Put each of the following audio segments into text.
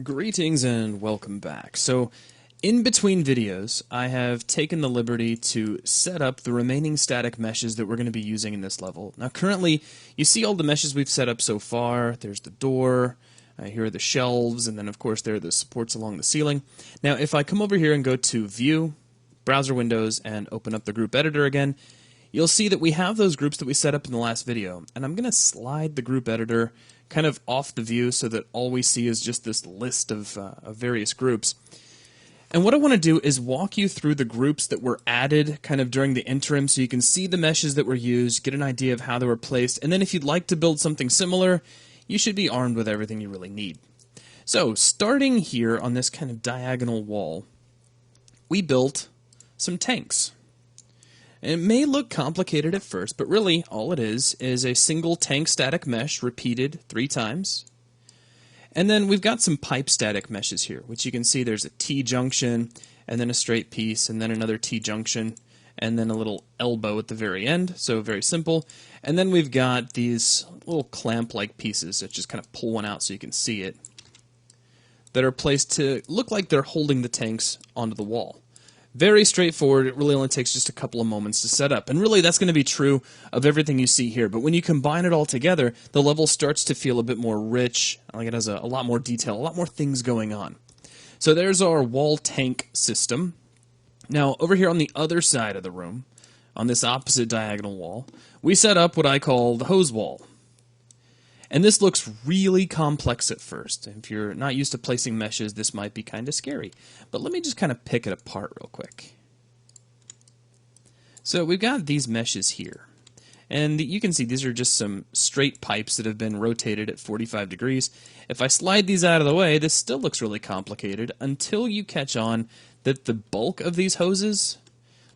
Greetings and welcome back. So, in between videos, I have taken the liberty to set up the remaining static meshes that we're going to be using in this level. Now, currently, you see all the meshes we've set up so far. There's the door, here are the shelves, and then, of course, there are the supports along the ceiling. Now, if I come over here and go to View, Browser Windows, and open up the group editor again, you'll see that we have those groups that we set up in the last video. And I'm going to slide the group editor kind of off the view so that all we see is just this list of various groups. And what I want to do is walk you through the groups that were added kind of during the interim so you can see the meshes that were used, get an idea of how they were placed, and then if you'd like to build something similar, you should be armed with everything you really need. So, starting here on this kind of diagonal wall, we built some tanks. And it may look complicated at first, but really all it is a single tank static mesh repeated 3 times. And then we've got some pipe static meshes here, which you can see there's a T-junction, and then a straight piece, and then another T-junction, and then a little elbow at the very end, so very simple. And then we've got these little clamp-like pieces that just kind of pull one out so you can see it, that are placed to look like they're holding the tanks onto the wall. Very straightforward. It really only takes just a couple of moments to set up. And really, that's going to be true of everything you see here. But when you combine it all together, the level starts to feel a bit more rich. Like it has a lot more detail, a lot more things going on. So there's our wall tank system. Now, over here on the other side of the room, on this opposite diagonal wall, we set up what I call the hose wall. And this looks really complex at first. If you're not used to placing meshes, this might be kind of scary. But let me just kind of pick it apart real quick. So we've got these meshes here. And you can see these are just some straight pipes that have been rotated at 45 degrees. If I slide these out of the way, this still looks really complicated until you catch on that the bulk of these hoses,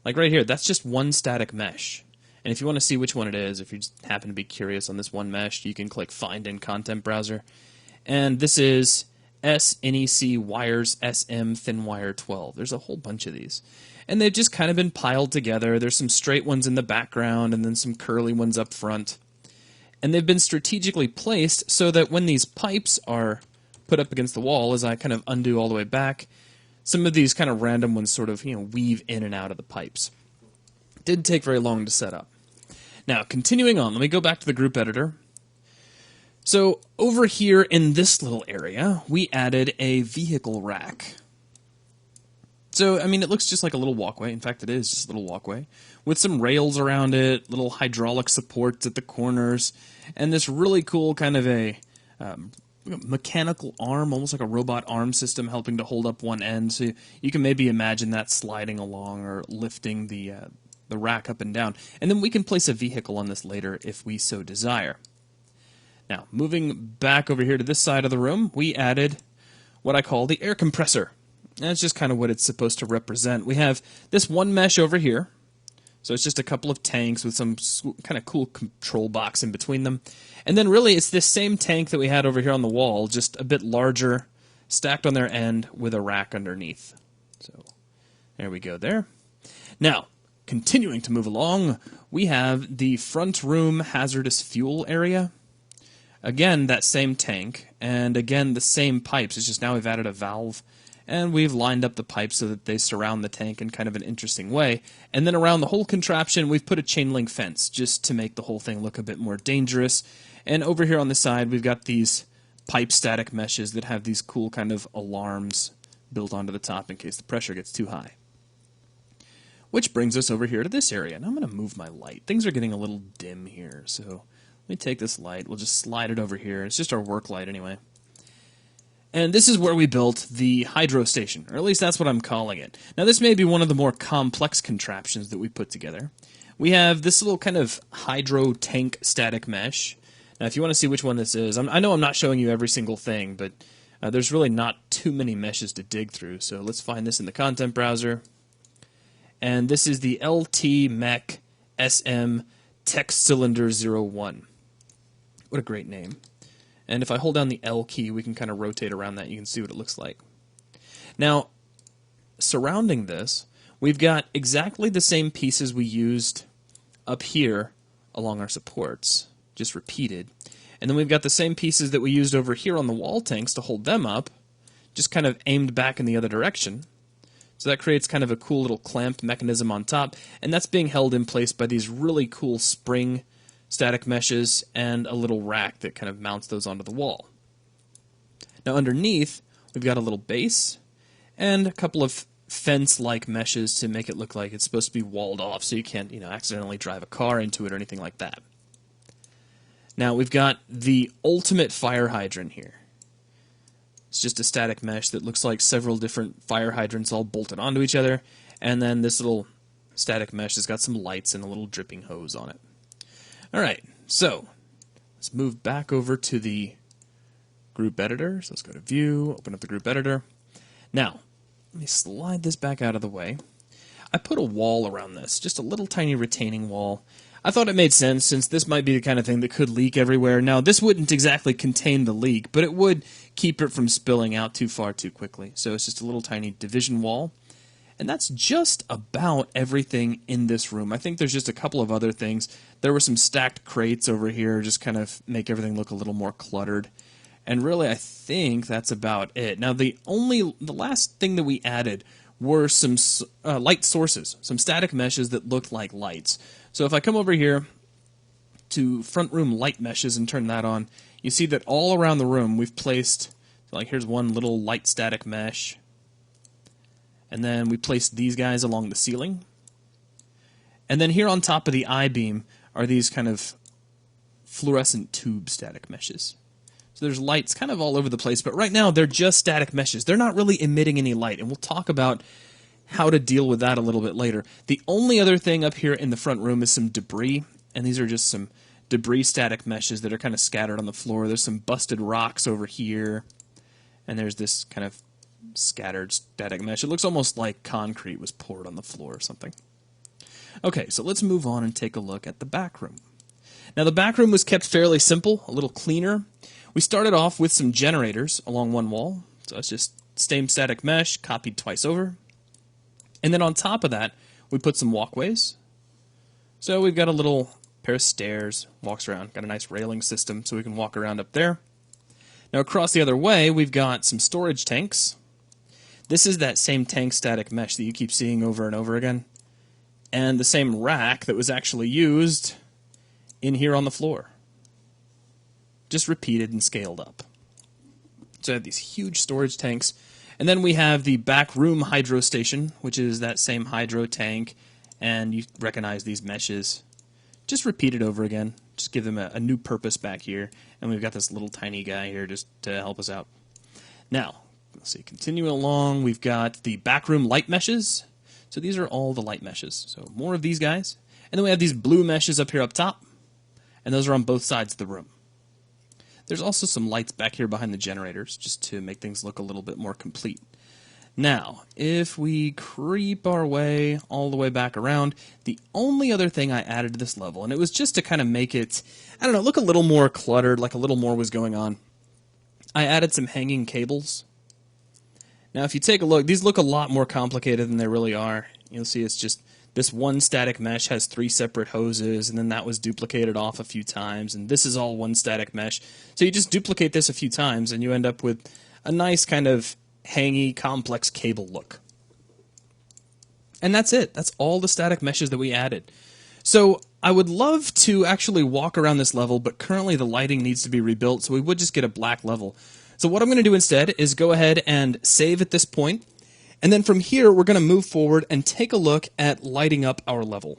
like right here, that's just one static mesh. And if you want to see which one it is, if you just happen to be curious on this one mesh, you can click Find in Content Browser. And this is SNEC Wires SM Thin Wire 12. There's a whole bunch of these. And they've just kind of been piled together. There's some straight ones in the background and then some curly ones up front. And they've been strategically placed so that when these pipes are put up against the wall, as I kind of undo all the way back, some of these kind of random ones sort of, weave in and out of the pipes. It didn't take very long to set up. Now, continuing on, let me go back to the group editor. So, over here in this little area, we added a vehicle rack. So, I mean, it looks just like a little walkway. In fact, it is just a little walkway. With some rails around it, little hydraulic supports at the corners, and this really cool kind of a mechanical arm, almost like a robot arm system helping to hold up one end. So you can maybe imagine that sliding along or lifting the rack up and down. And then we can place a vehicle on this later if we so desire. Now, moving back over here to this side of the room, we added what I call the air compressor. And that's just kind of what it's supposed to represent. We have this one mesh over here. So it's just a couple of tanks with some kind of cool control box in between them. And then really it's this same tank that we had over here on the wall, just a bit larger, stacked on their end with a rack underneath. So there we go there. Now, continuing to move along, we have the front room hazardous fuel area. Again, that same tank, and again the same pipes. It's just now we've added a valve, and we've lined up the pipes so that they surround the tank in kind of an interesting way. And then around the whole contraption, we've put a chain link fence just to make the whole thing look a bit more dangerous. And over here on the side, we've got these pipe static meshes that have these cool kind of alarms built onto the top in case the pressure gets too high. Which brings us over here to this area. And I'm going to move my light. Things are getting a little dim here, so let me take this light. We'll just slide it over here. It's just our work light anyway. And this is where we built the hydro station, or at least that's what I'm calling it. Now this may be one of the more complex contraptions that we put together. We have this little kind of hydro tank static mesh. Now if you want to see which one this is, I know I'm not showing you every single thing, but there's really not too many meshes to dig through, so let's find this in the content browser. And this is the LT Mech SM Tech Cylinder 01. What a great name. And if I hold down the L key, we can kind of rotate around that. You can see what it looks like. Now, surrounding this, we've got exactly the same pieces we used up here along our supports, just repeated. And then we've got the same pieces that we used over here on the wall tanks to hold them up, just kind of aimed back in the other direction. So that creates kind of a cool little clamp mechanism on top, and that's being held in place by these really cool spring static meshes and a little rack that kind of mounts those onto the wall. Now underneath, we've got a little base and a couple of fence-like meshes to make it look like it's supposed to be walled off so you can't, accidentally drive a car into it or anything like that. Now we've got the ultimate fire hydrant here. It's just a static mesh that looks like several different fire hydrants all bolted onto each other, and then this little static mesh has got some lights and a little dripping hose on it. Alright, so let's move back over to the group editor. So let's go to View, open up the group editor. Now, let me slide this back out of the way. I put a wall around this, just a little tiny retaining wall. I thought it made sense since this might be the kind of thing that could leak everywhere. Now, this wouldn't exactly contain the leak, but it would keep it from spilling out too far too quickly. So it's just a little tiny division wall. And that's just about everything in this room. I think there's just a couple of other things. There were some stacked crates over here, just kind of make everything look a little more cluttered. And really, I think that's about it. Now, the last thing that we added were some light sources, some static meshes that looked like lights. So if I come over here to front room light meshes and turn that on, you see that all around the room we've placed, like here's one little light static mesh, and then we placed these guys along the ceiling. And then here on top of the I-beam are these kind of fluorescent tube static meshes. So there's lights kind of all over the place, but right now they're just static meshes. They're not really emitting any light, and we'll talk about how to deal with that a little bit later. The only other thing up here in the front room is some debris, and these are just some debris static meshes that are kind of scattered on the floor. There's some busted rocks over here, and there's this kind of scattered static mesh. It looks almost like concrete was poured on the floor or something. Okay, so let's move on and take a look at the back room. Now the back room was kept fairly simple, a little cleaner. We started off with some generators along one wall, so it's just same static mesh copied twice over. And then on top of that, we put some walkways. So we've got a little pair of stairs, walks around, got a nice railing system so we can walk around up there. Now across the other way, we've got some storage tanks. This is that same tank static mesh that you keep seeing over and over again. And the same rack that was actually used in here on the floor. Just repeated and scaled up. So I have these huge storage tanks. And then we have the back room hydro station, which is that same hydro tank. And you recognize these meshes. Just repeat it over again. Just give them a new purpose back here. And we've got this little tiny guy here just to help us out. Now, let's see, continuing along, we've got the back room light meshes. So these are all the light meshes. So more of these guys. And then we have these blue meshes up here up top. And those are on both sides of the room. There's also some lights back here behind the generators, just to make things look a little bit more complete. Now, if we creep our way all the way back around, the only other thing I added to this level, and it was just to kind of make it, I don't know, look a little more cluttered, like a little more was going on, I added some hanging cables. Now, if you take a look, these look a lot more complicated than they really are. You'll see it's just this one static mesh has 3 separate hoses, and then that was duplicated off a few times, and this is all one static mesh. So you just duplicate this a few times, and you end up with a nice kind of hangy, complex cable look. And that's it. That's all the static meshes that we added. So I would love to actually walk around this level, but currently the lighting needs to be rebuilt, so we would just get a black level. So what I'm going to do instead is go ahead and save at this point. And then from here, we're going to move forward and take a look at lighting up our level.